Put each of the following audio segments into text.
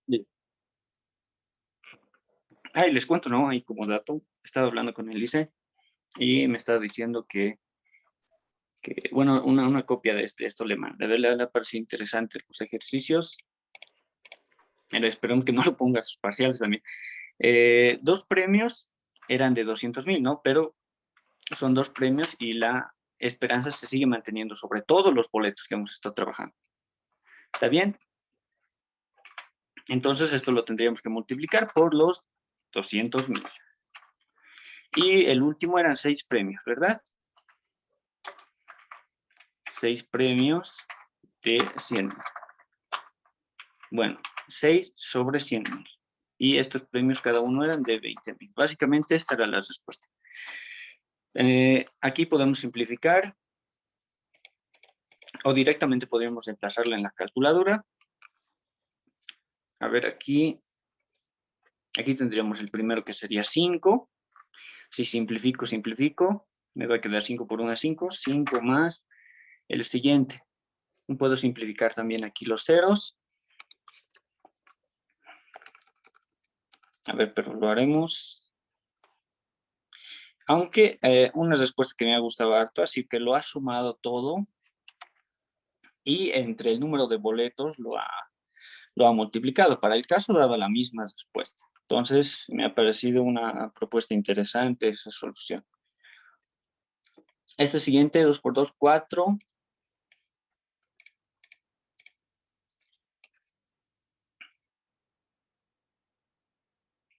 Bien. Ah, y les cuento, ¿no? Ahí como dato, estaba hablando con el ICE y me estaba diciendo bueno, una copia de esto le mandé. Le ha parecido interesante los ejercicios, pero esperemos que no lo ponga a sus parciales también. Dos premios eran de 200,000, ¿no? Pero son dos premios y la esperanza se sigue manteniendo sobre todos los boletos que hemos estado trabajando. ¿Está bien? Entonces esto lo tendríamos que multiplicar por los 200,000. Y el último eran 6 premios, ¿verdad? 6 premios de 100,000. Bueno, 6 sobre 100,000. Y estos premios cada uno eran de 20,000. Básicamente esta era la respuesta. Aquí podemos simplificar o directamente podríamos reemplazarla en la calculadora. A ver, aquí tendríamos el primero que sería 5. Si simplifico, me va a quedar 5 por 1, 5. 5 más el siguiente. Puedo simplificar también aquí los ceros. A ver, pero lo haremos. Aunque una respuesta que me ha gustado harto, así que lo ha sumado todo y entre el número de boletos lo ha multiplicado. Para el caso daba la misma respuesta. Entonces, me ha parecido una propuesta interesante esa solución. Este siguiente, 2 por 2, 4.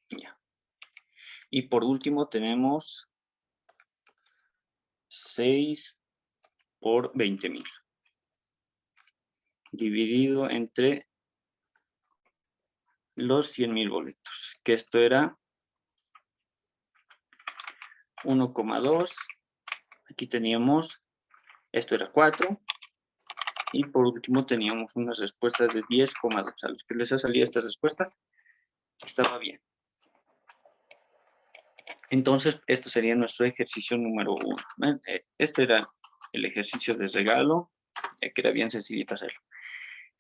Ya. Y por último tenemos 6 por 20,000. Dividido entre los 100,000 boletos. Que esto era 1,2. Aquí teníamos, esto era 4. Y por último teníamos unas respuestas de 10,2. A los que les ha salido esta respuesta, estaba bien. Entonces, este sería nuestro ejercicio número 1. Este era el ejercicio de regalo, ya que era bien sencillito hacerlo.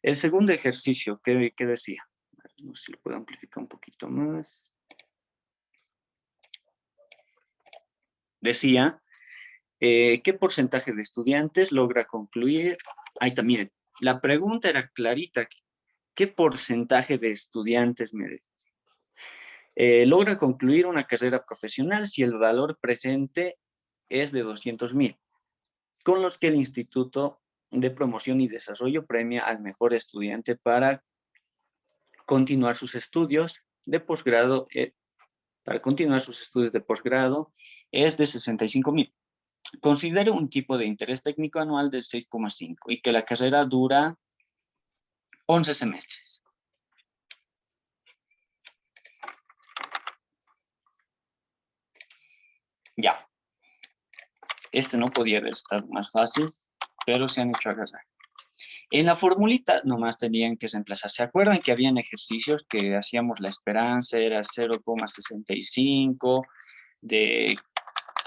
El segundo ejercicio, ¿qué decía? No sé si lo puedo amplificar un poquito más. Decía, ¿qué porcentaje de estudiantes logra concluir? Ahí también, la pregunta era clarita. ¿Qué porcentaje de estudiantes logra concluir una carrera profesional si el valor presente es de 200,000, con los que el Instituto de Promoción y Desarrollo premia al mejor estudiante para continuar sus estudios de posgrado? Es de 65,000. Considere un tipo de interés técnico anual de 6,5 y que la carrera dura 11 semestres. Ya. Este no podía haber estado más fácil, pero se han hecho agarrar. En la formulita nomás tenían que reemplazar. ¿Se acuerdan que habían ejercicios que hacíamos la esperanza? Era 0,65 de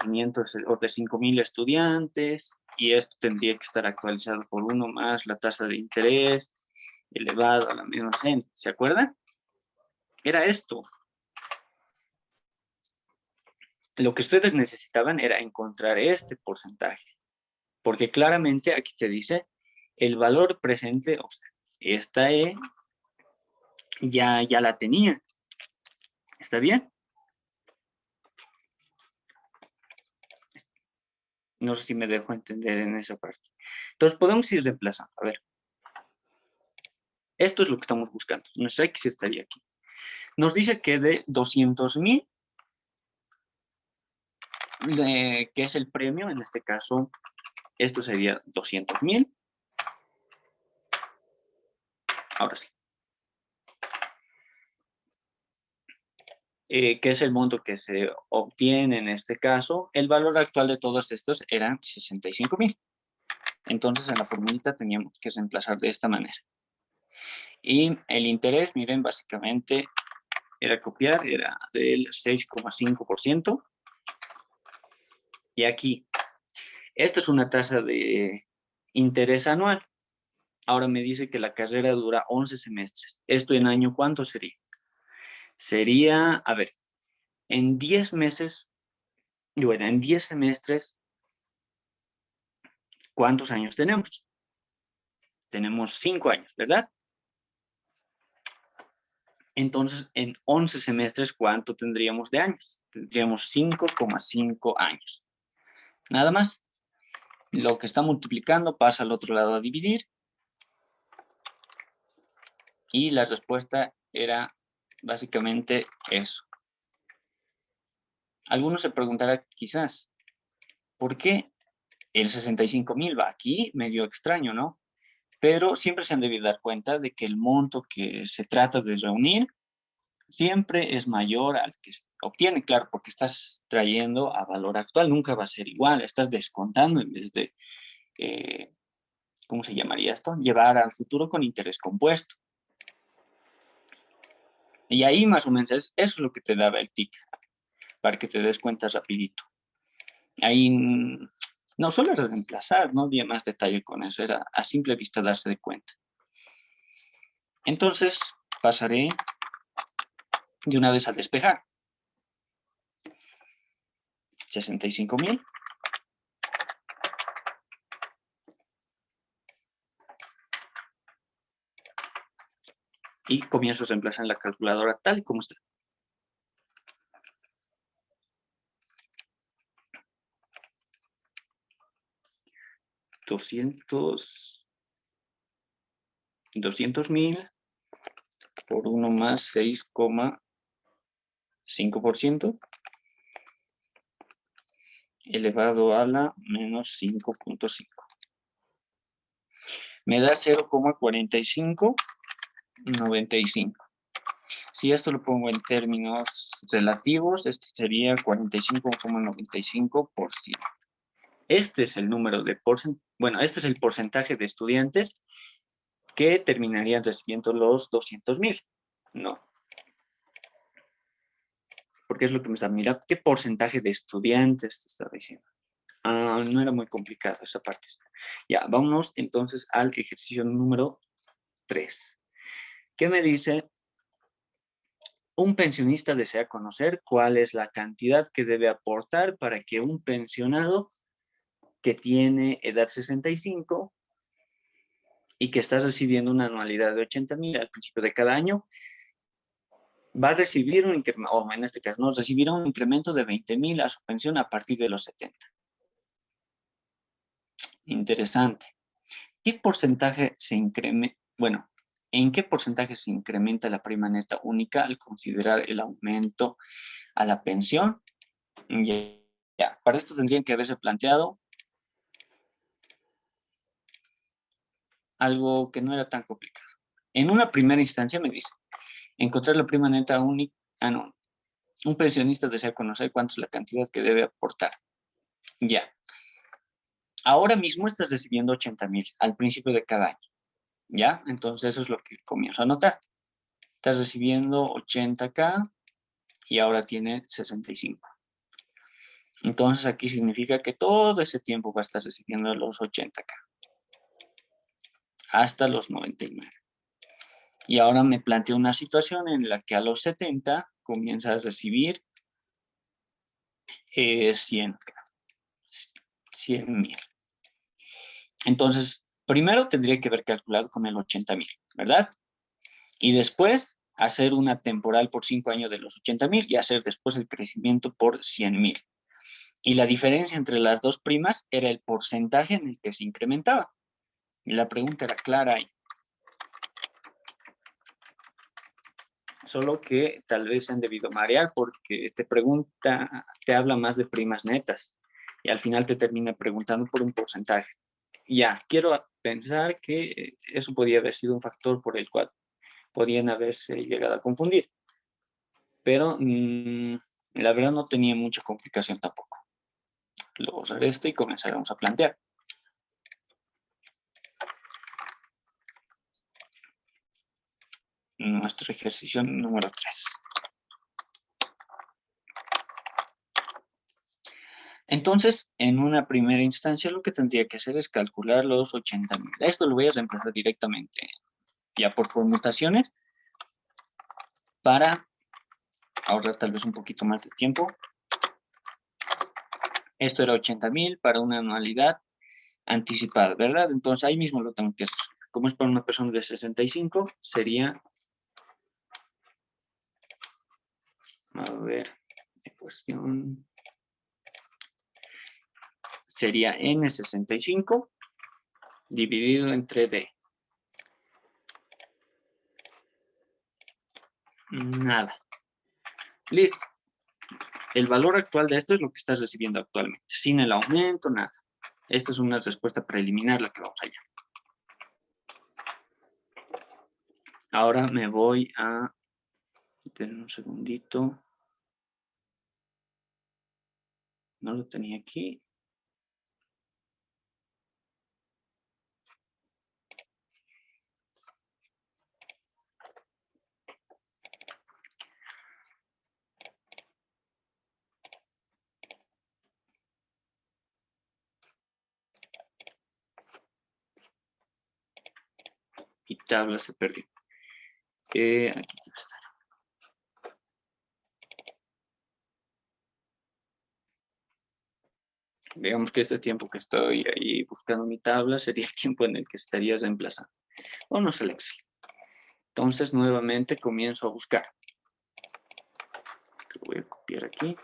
500 o de 5,000 estudiantes, y esto tendría que estar actualizado por 1 más la tasa de interés elevado a la menos n. ¿Se acuerdan? Era esto. Lo que ustedes necesitaban era encontrar este porcentaje, porque claramente aquí te dice el valor presente, o sea, esta E ya la tenía. ¿Está bien? No sé si me dejo entender en esa parte. Entonces podemos ir reemplazando. A ver. Esto es lo que estamos buscando. Nuestra X estaría aquí. Nos dice que de 200,000, que es el premio, en este caso, esto sería 200,000. Ahora sí. Que es el monto que se obtiene en este caso. El valor actual de todos estos eran 65,000. Entonces, en la formulita teníamos que reemplazar de esta manera. Y el interés, miren, básicamente era copiar, era del 6,5%. Y aquí, esta es una tasa de interés anual. Ahora me dice que la carrera dura 11 semestres. ¿Esto en año cuánto sería? Sería, a ver, en 10 meses, bueno, en 10 semestres, ¿cuántos años tenemos? Tenemos 5 años, ¿verdad? Entonces, en 11 semestres, ¿cuánto tendríamos de años? Tendríamos 5,5 años. Nada más. Lo que está multiplicando pasa al otro lado a dividir. Y la respuesta era básicamente eso. Algunos se preguntarán quizás, ¿por qué el 65,000 va aquí? Medio extraño, ¿no? Pero siempre se han debido dar cuenta de que el monto que se trata de reunir siempre es mayor al que se obtiene, claro, porque estás trayendo a valor actual, nunca va a ser igual, estás descontando en vez de, ¿cómo se llamaría esto? Llevar al futuro con interés compuesto. Y ahí más o menos eso es lo que te daba el TIC, para que te des cuenta rapidito. Ahí no solo era reemplazar, no había más detalle con eso, era a simple vista darse de cuenta. Entonces pasaré de una vez al despejar. 65,000. Y comienzo a reemplazar en la calculadora tal y como está. 200,000 por 1 más 6,5% elevado a la menos 5,5. Me da 0,4595. Si esto lo pongo en términos relativos, esto sería 45,95%. Este es el número de este es el porcentaje de estudiantes que terminarían recibiendo los 200,000. No. Porque es lo que me está, mira, ¿qué porcentaje de estudiantes te está diciendo? No era muy complicado esa parte. Ya, vámonos entonces al ejercicio número 3. ¿Qué me dice? Un pensionista desea conocer cuál es la cantidad que debe aportar para que un pensionado que tiene edad 65 y que está recibiendo una anualidad de 80,000 al principio de cada año, va a recibir un incremento, o en este caso, no, recibirá un incremento de 20,000 a su pensión a partir de los 70. Interesante. ¿Qué porcentaje se incrementa? Bueno, ¿en qué porcentaje se incrementa la prima neta única al considerar el aumento a la pensión? Ya, para esto tendrían que haberse planteado algo que no era tan complicado. En una primera instancia me dice, encontrar la prima neta única, no, un pensionista desea conocer cuánto es la cantidad que debe aportar. Ya. Ahora mismo estás recibiendo 80,000 al principio de cada año. ¿Ya? Entonces eso es lo que comienzo a notar. Estás recibiendo 80K y ahora tiene 65. Entonces aquí significa que todo ese tiempo va a estar recibiendo los 80K. Hasta los 99. Y ahora me planteo una situación en la que a los 70 comienza a recibir 100K. 100,000. Entonces, primero tendría que haber calculado con el 80,000, ¿verdad? Y después hacer una temporal por 5 años de los 80,000 y hacer después el crecimiento por 100,000. Y la diferencia entre las dos primas era el porcentaje en el que se incrementaba. Y la pregunta era clara ahí. Solo que tal vez se han debido marear porque te habla más de primas netas. Y al final te termina preguntando por un porcentaje. Ya, quiero pensar que eso podía haber sido un factor por el cual podían haberse llegado a confundir. Pero la verdad no tenía mucha complicación tampoco. Lo borraré esto y comenzaremos a plantear. Nuestro ejercicio número 3. Entonces, en una primera instancia, lo que tendría que hacer es calcular los 80.000. Esto lo voy a reemplazar directamente ya por conmutaciones para ahorrar tal vez un poquito más de tiempo. Esto era 80.000 para una anualidad anticipada, ¿verdad? Entonces, ahí mismo lo tengo que hacer. Como es para una persona de 65, sería... A ver, ecuación... Sería N65 dividido entre D. Nada. Listo. El valor actual de esto es lo que estás recibiendo actualmente, sin el aumento, nada. Esta es una respuesta preliminar, la que vamos allá. Ahora me voy a... Denme un segundito. No lo tenía aquí. Y tabla se perdió. Aquí debe estar. Digamos que este tiempo que estoy ahí buscando mi tabla sería el tiempo en el que estarías reemplazando. Vamos al Excel. Entonces, nuevamente comienzo a buscar. Lo voy a copiar aquí.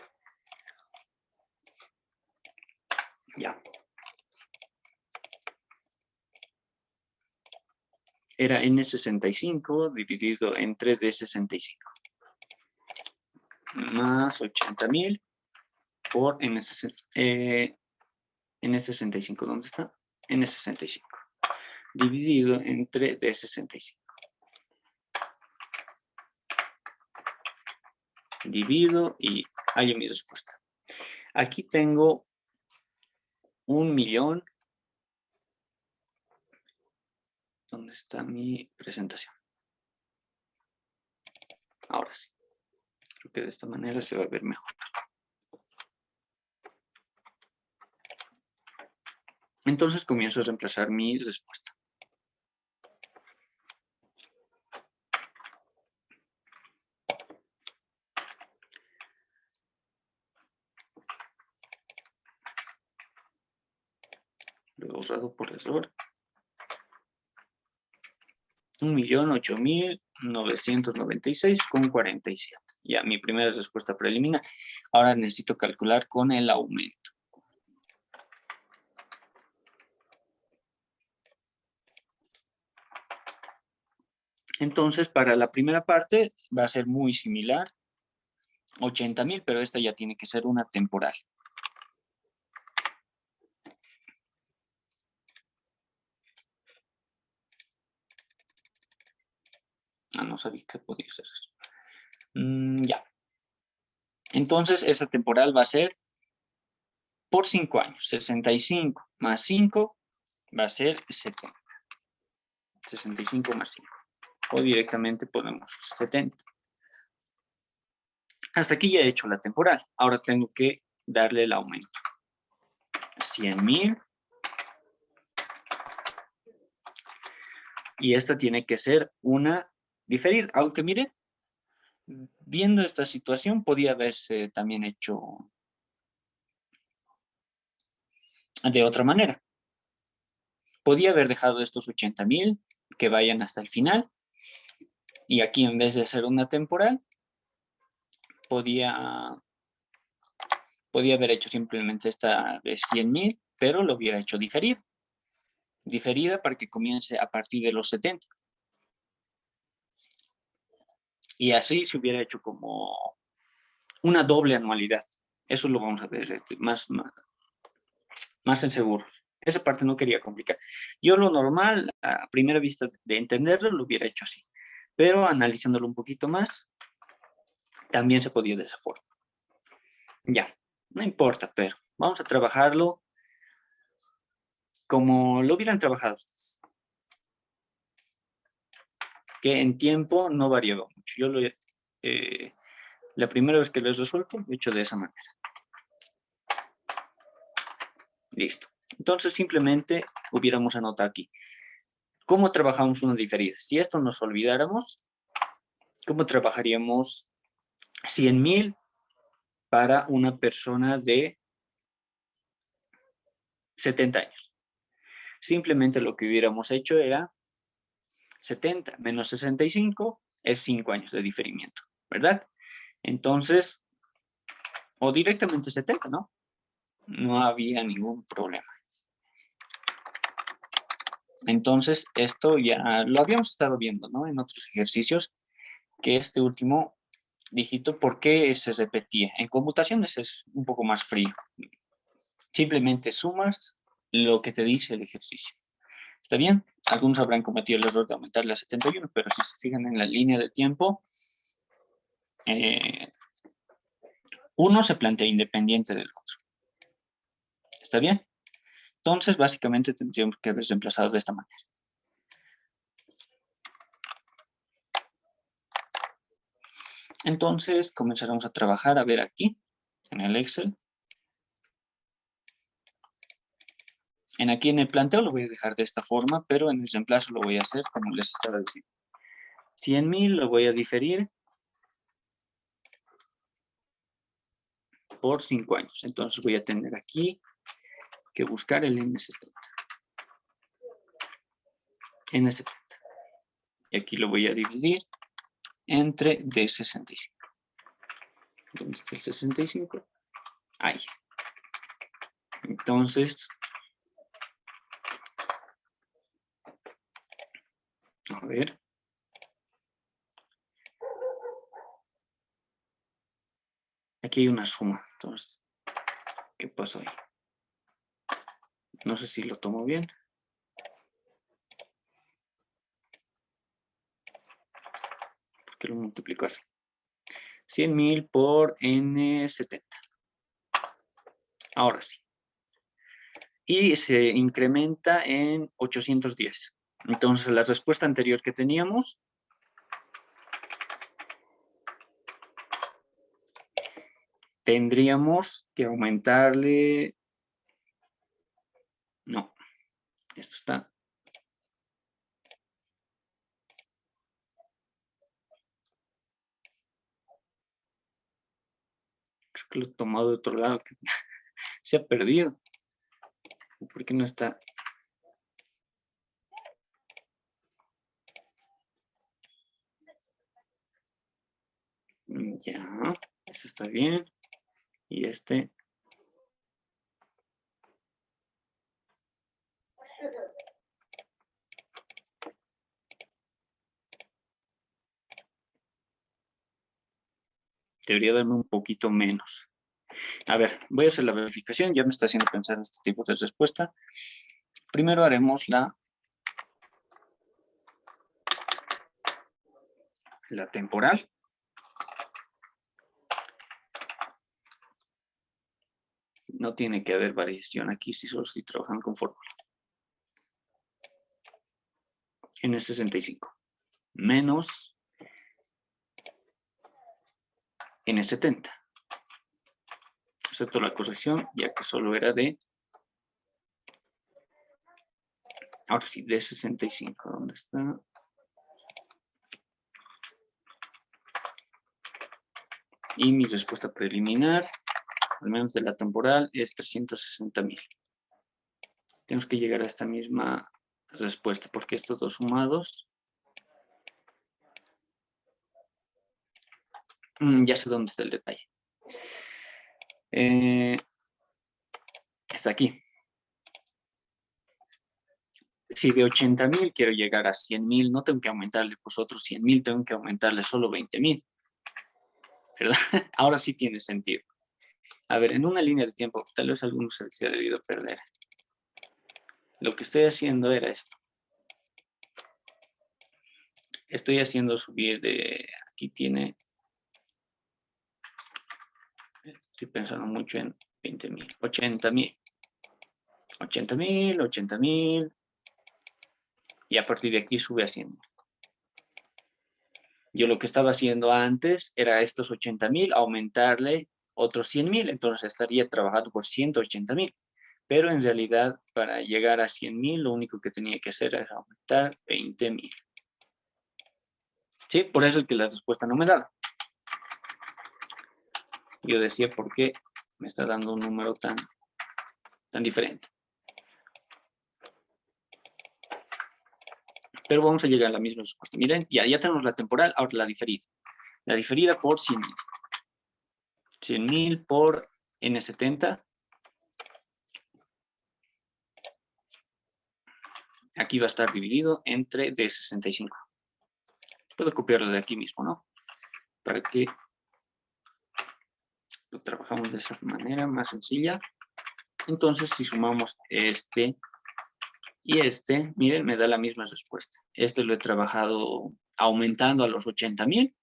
Ya. Era N65 dividido entre D65. Más 80.000 por N65. ¿Dónde está? N65. Dividido entre D65. Divido y hallo mi respuesta. Aquí tengo 1.000.000. ¿Dónde está mi presentación? Ahora sí. Creo que de esta manera se va a ver mejor. Entonces comienzo a reemplazar mi respuesta. Lo he borrado por error. 1.008.996,47. Ya, mi primera respuesta preliminar. Ahora necesito calcular con el aumento. Entonces, para la primera parte va a ser muy similar. 80.000, pero esta ya tiene que ser una temporal. No sabía que podía ser eso. Ya. Entonces, esa temporal va a ser por 5 años. 65 más 5 va a ser 70. 65 más 5. O directamente ponemos 70. Hasta aquí ya he hecho la temporal. Ahora tengo que darle el aumento. 100.000. Y esta tiene que ser una diferida. Aunque miren, viendo esta situación, podía haberse también hecho de otra manera. Podía haber dejado estos 80.000 que vayan hasta el final. Y aquí, en vez de hacer una temporal, podía haber hecho simplemente esta de 100.000, pero lo hubiera hecho diferida. Diferida para que comience a partir de los 70. Y así se hubiera hecho como una doble anualidad. Eso lo vamos a ver más en seguros. Esa parte no quería complicar. Yo lo normal, a primera vista de entenderlo, lo hubiera hecho así. Pero analizándolo un poquito más, también se podía de esa forma. Ya, no importa, pero vamos a trabajarlo como lo hubieran trabajado ustedes. Que en tiempo no variaba mucho. Yo la primera vez que les resuelto, lo he hecho de esa manera. Listo. Entonces, simplemente hubiéramos anotado aquí. ¿Cómo trabajamos una diferida? Si esto nos olvidáramos, ¿cómo trabajaríamos 100.000 para una persona de 70 años? Simplemente lo que hubiéramos hecho era 70 menos 65 es 5 años de diferimiento, ¿verdad? Entonces, o directamente 70, ¿no? No había ningún problema. Entonces, esto ya lo habíamos estado viendo, ¿no? En otros ejercicios, que este último dígito, ¿por qué se repetía? En computaciones es un poco más frío. Simplemente sumas lo que te dice el ejercicio. ¿Está bien? Algunos habrán cometido el error de aumentarle a 71, pero si se fijan en la línea de tiempo, uno se plantea independiente del otro. ¿Está bien? Entonces, básicamente tendríamos que haber reemplazado de esta manera. Entonces, comenzaremos a trabajar, a ver aquí, en el Excel. Aquí en el planteo lo voy a dejar de esta forma, pero en el reemplazo lo voy a hacer como les estaba diciendo. 100.000 lo voy a diferir por 5 años. Entonces voy a tener aquí que buscar el N70. N70. Y aquí lo voy a dividir entre D65. ¿Dónde está el 65? Ahí. Entonces, a ver. Aquí hay una suma. Entonces, ¿qué pasó ahí? No sé si lo tomo bien. ¿Por qué lo multiplico así? 100.000 por N70. Ahora sí. Y se incrementa en 810. Entonces, la respuesta anterior que teníamos tendríamos que aumentarle. No, esto está. Creo que lo he tomado de otro lado. Se ha perdido. ¿Por qué no está? Ya, este está bien. Y este. Debería darme un poquito menos. A ver, voy a hacer la verificación. Ya me está haciendo pensar en este tipo de respuesta. Primero haremos la temporal. No tiene que haber variación aquí si solo estoy trabajando con fórmula. N65 menos N70. Excepto la corrección, ya que solo era de. Ahora sí, de 65. ¿Dónde está? Y mi respuesta preliminar, al menos de la temporal, es 360.000. Tenemos que llegar a esta misma respuesta, porque estos dos sumados. Ya sé dónde está el detalle. Está aquí. Si de 80.000 quiero llegar a 100.000, no tengo que aumentarle pues otros 100.000, tengo que aumentarle solo 20.000. ¿Verdad? Ahora sí tiene sentido. A ver, en una línea de tiempo, tal vez algunos se ha debido perder. Lo que estoy haciendo era esto. Estoy haciendo subir de, aquí tiene, estoy pensando mucho en 20.000, 80.000. 80.000, 80.000. Y a partir de aquí sube a 100. Yo lo que estaba haciendo antes era estos 80.000, aumentarle otros 100.000. Entonces estaría trabajando por 180.000. Pero en realidad, para llegar a 100.000, lo único que tenía que hacer era aumentar 20.000. ¿Sí? Por eso es que la respuesta no me daba. Yo decía, ¿por qué me está dando un número tan diferente? Pero vamos a llegar a la misma respuesta. Miren, ya tenemos la temporal, ahora la diferida. La diferida por 100.000. 100.000 por N70. Aquí va a estar dividido entre D65. Puedo copiarlo de aquí mismo, ¿no? Para que lo trabajamos de esa manera más sencilla. Entonces, si sumamos este y este, miren, me da la misma respuesta. Este lo he trabajado aumentando a los 80.000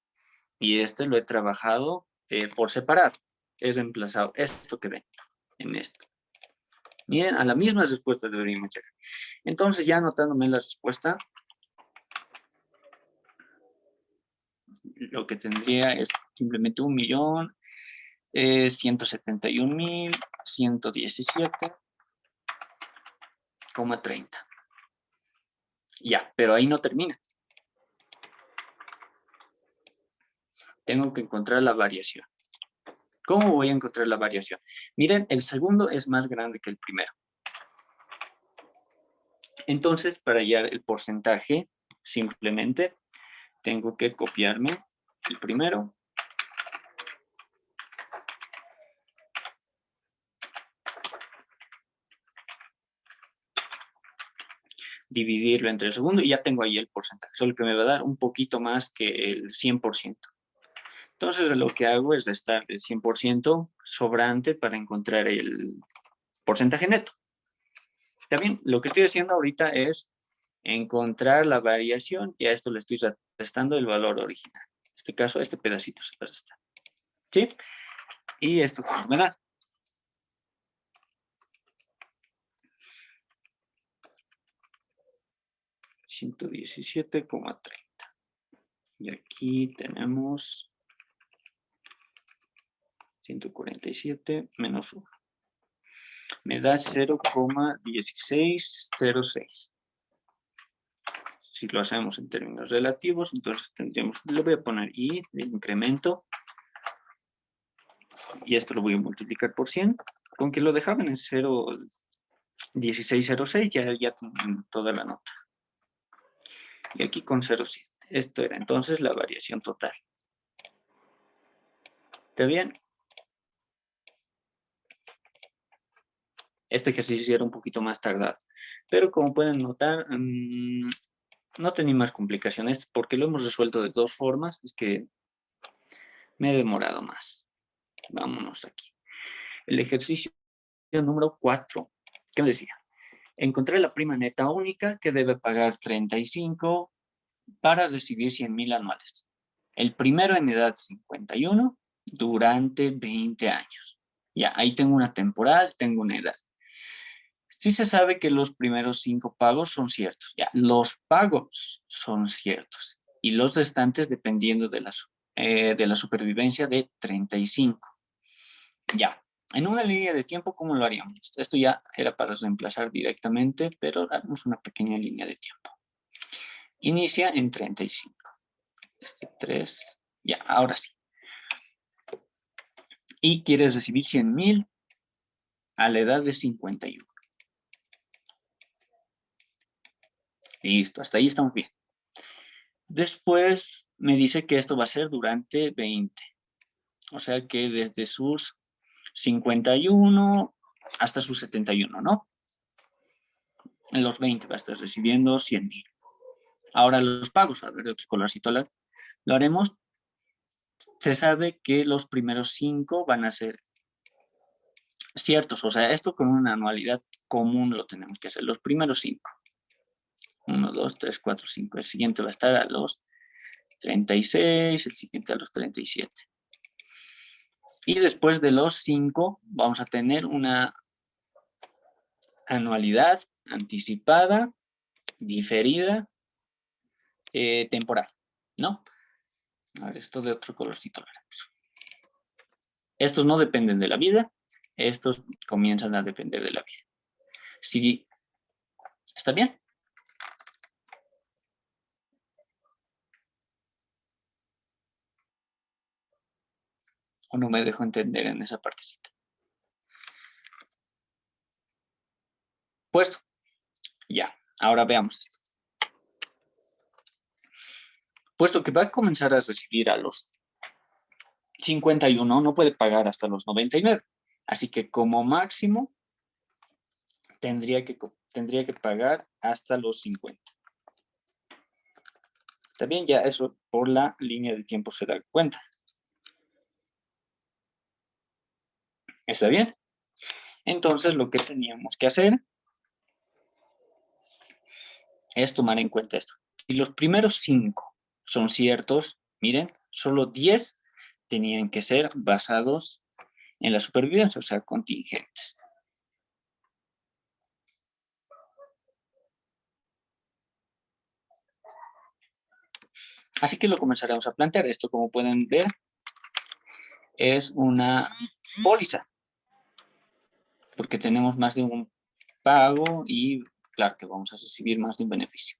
y este lo he trabajado por separado. He reemplazado esto que ven en esto. Miren, a la misma respuesta deberíamos llegar. Entonces, ya anotándome la respuesta, lo que tendría es simplemente 1.171.117,30. Ya, pero ahí no termina. Tengo que encontrar la variación. ¿Cómo voy a encontrar la variación? Miren, el segundo es más grande que el primero. Entonces, para hallar el porcentaje, simplemente tengo que copiarme el primero. Dividirlo entre el segundo y ya tengo ahí el porcentaje. Solo que me va a dar un poquito más que el 100%. Entonces, lo que hago es restar el 100% sobrante para encontrar el porcentaje neto. También lo que estoy haciendo ahorita es encontrar la variación y a esto le estoy restando el valor original. En este caso, este pedacito se resta. ¿Sí? Y esto me da. $117,30. Y aquí tenemos 147 menos 1. Me da 0,1606. Si lo hacemos en términos relativos, entonces tendríamos, le voy a poner I de incremento. Y esto lo voy a multiplicar por 100. Con que lo dejaban en 0,1606, ya tengo toda la nota. Y aquí con 0,7. Esto era entonces la variación total. ¿Está bien? Este ejercicio era un poquito más tardado. Pero como pueden notar, no tenía más complicaciones porque lo hemos resuelto de dos formas. Es que me he demorado más. Vámonos aquí. El ejercicio número 4. ¿Qué me decía? Encontré la prima neta única que debe pagar 35 para recibir 100.000 anuales. El primero en edad 51 durante 20 años. Ya, ahí tengo una temporal, tengo una edad. Sí se sabe que los primeros 5 pagos son ciertos. Ya, los pagos son ciertos. Y los restantes dependiendo de la supervivencia de 35. Ya, en una línea de tiempo, ¿cómo lo haríamos? Esto ya era para reemplazar directamente, pero haremos una pequeña línea de tiempo. Inicia en 35. Este 3, ya, ahora sí. Y quieres recibir 100.000 a la edad de 51. Listo, hasta ahí estamos bien. Después me dice que esto va a ser durante 20. O sea que desde sus 51 hasta sus 71, ¿no? En los 20 va a estar recibiendo 100.000. Ahora los pagos, a ver, de otro colorcito lo haremos. Se sabe que los primeros 5 van a ser ciertos. O sea, esto con una anualidad común lo tenemos que hacer. Los primeros 5. 1, 2, 3, 4, 5. El siguiente va a estar a los 36, el siguiente a los 37. Y después de los 5 vamos a tener una anualidad anticipada, diferida, temporal, ¿no? A ver, esto de otro colorcito. Estos no dependen de la vida, estos comienzan a depender de la vida. Si, ¿está bien? ¿O no me dejo entender en esa partecita? Puesto. Ya. Ahora veamos esto. Puesto que va a comenzar a recibir a los 51, no puede pagar hasta los 99. Así que como máximo tendría que pagar hasta los 50. También ya eso por la línea de tiempo se da cuenta. ¿Está bien? Entonces lo que teníamos que hacer es tomar en cuenta esto. Si los primeros 5 son ciertos, miren, solo 10 tenían que ser basados en la supervivencia, o sea, contingentes. Así que lo comenzaremos a plantear. Esto, como pueden ver, es una póliza, porque tenemos más de un pago y, claro, que vamos a recibir más de un beneficio.